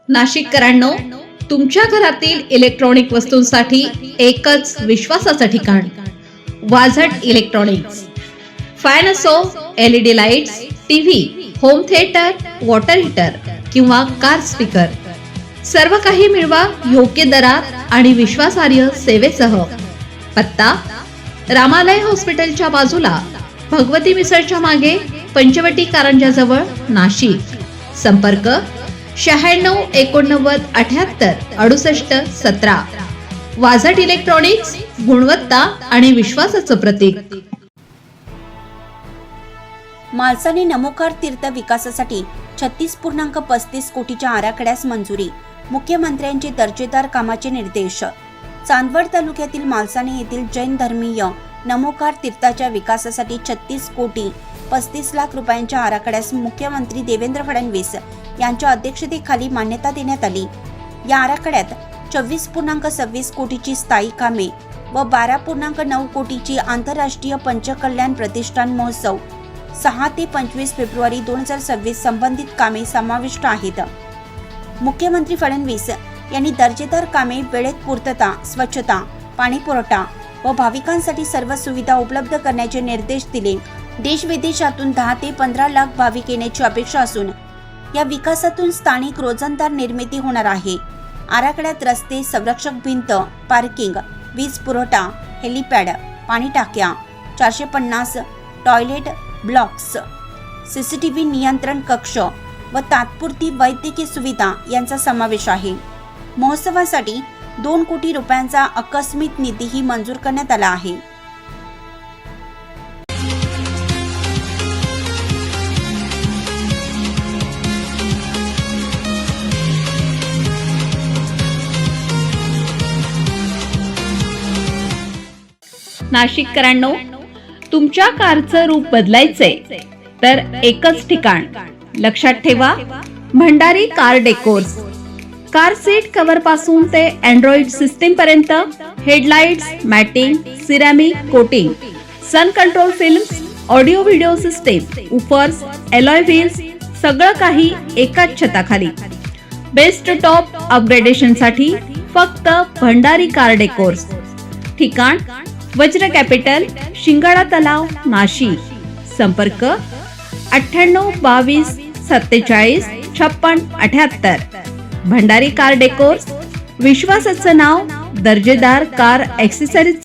नाशिककरांनो, तुमच्या घरातील इलेक्ट्रॉनिक वस्तूंसाठी एकच विश्वासाचं ठिकाण, वाझट इलेक्ट्रॉनिक्स. फॅन असो, LED lights, TV, home theatre, water heater किंवा कार स्पीकर, सर्व काही मिळवा योग्य दरात आणि विश्वासार्ह सेवेसह. पत्ता: रामालय हॉस्पिटलच्या बाजूला, भगवती मिसळच्या मागे, पंचवटी कारंजाजवळ, नाशिक. संपर्क: 96 89 78 68 17. वाझट इलेक्ट्रॉनिक्स, गुणवत्ता आणि विश्वासाचं प्रतीक. मालसाने नमोकार तीर्थ विकासासाठी 36.35 कोटीच्या आराखड्यास मंजुरी. मुख्यमंत्र्यांचे दर्जेदार कामाचे निर्देश. चांदवड तालुक्यातील मालसाने येथील जैन धर्मीय नमोकार तीर्थाच्या विकासासाठी 36 कोटी 35 लाख रुपयांच्या आराखड्यास मुख्यमंत्री देवेंद्र फडणवीस यांच्या अध्यक्षतेखाली मान्यता देण्यात आली. या आराखड्यात 24.26 कोटीची स्थायी कामे व 12.9 कोटीची आंतरराष्ट्रीय पंचकल्याण प्रतिष्ठान महोत्सव 6 ते 25 फेब्रुवारी 2026 संबंधित कामे समाविष्ट आहेत. मुख्यमंत्री फडणवीस यांनी दर्जेदार कामे, वेळेत पूर्तता, स्वच्छता, पाणीपुरवठा व भाविकांसाठी सर्व सुविधा उपलब्ध करण्याचे निर्देश दिले. देश विदेशातून 10 ते 15 लाख भाविक येण्याची अपेक्षा असून या विकासातून स्थानिक रोजंदार निर्मिती होणार आहे. आराखड्यात रस्ते, संरक्षक भिंत, पार्किंग, वीज पुरवठा, हेलिपॅड, पाणी टाक्या, 450 टॉयलेट ब्लॉक्स, CCTV नियंत्रण कक्ष व तात्पुरती वैद्यकीय सुविधा यांचा समावेश आहे. महोत्सवासाठी 2 कोटी रुपयांचा आकस्मिक निधीही मंजूर करण्यात आला आहे. नाशिककरांनो, तुमच्या कारचं रूप बदलायचंय तर एकच ठिकाण. लक्षात ठेवा, Bhandari car decors. Car seat cover पासून ते अँड्रॉइड सिस्टीम पर्यंत, headlights, matting, ceramic coating, sun control films, audio video system, woofers, alloy wheels, सगळं काही एकाच छताखाली. बेस्ट टॉप अपग्रेडेशन साठी फक्त भंडारी कार डेकोर्स. ठिकाण: वज्र कॅपिटल, शिंगाडा तलाव, नाशिक. संपर्क: 98 22 47 56 78. भंडारी कार डेकोर्स, विश्वासाचं नाव, दर्जेदार कार ॲक्सेसरीज.